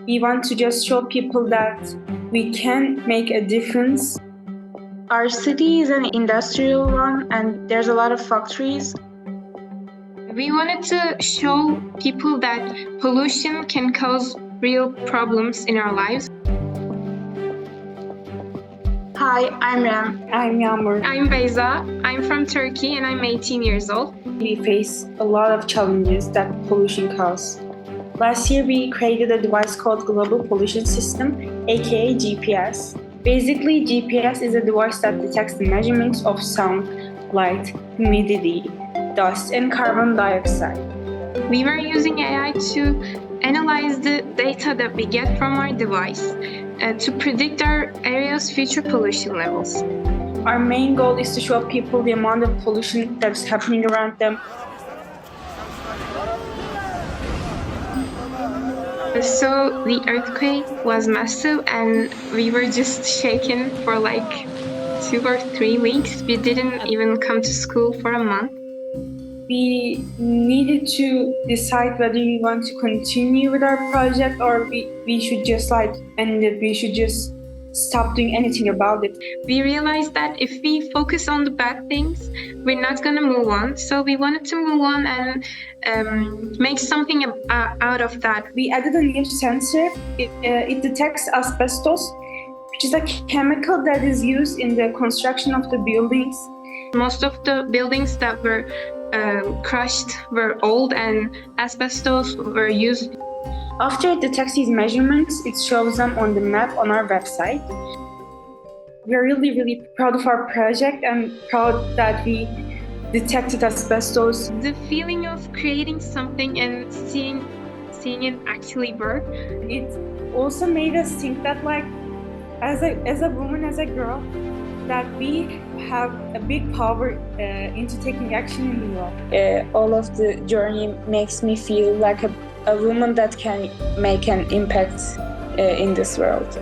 We want to just show people that we can make a difference. Our city is an industrial one and there's a lot of factories. We wanted to show people that pollution can cause real problems in our lives. Hi, I'm Ram. I'm Yağmur. I'm Beyza. I'm from Turkey and I'm 18 years old. We face a lot of challenges that pollution causes. Last year, we created a device called Global Pollution System, aka GPS. Basically, GPS is a device that detects the measurements of sound, light, humidity, dust, and carbon dioxide. We were using AI to analyze the data that we get from our device to predict our area's future pollution levels. Our main goal is to show people the amount of pollution that's happening around them. So the earthquake was massive and we were just shaken for like 2 or 3 weeks. We didn't even come to school for a month. We needed to decide whether we want to continue with our project or we should just end it. We should just stop doing anything about it. We realized that if we focus on the bad things, we're not going to move on. So we wanted to move on and make something out of that. We added a new sensor. It detects asbestos, which is a chemical that is used in the construction of the buildings. Most of the buildings that were crushed were old and asbestos were used. After it detects these measurements, it shows them on the map on our website. We are really, really proud of our project and proud that we detected asbestos. The feeling of creating something and seeing it actually work. It also made us think that as a woman, as a girl, that we have a big power into taking action in the world. All of the journey makes me feel like a woman that can make an impact in this world.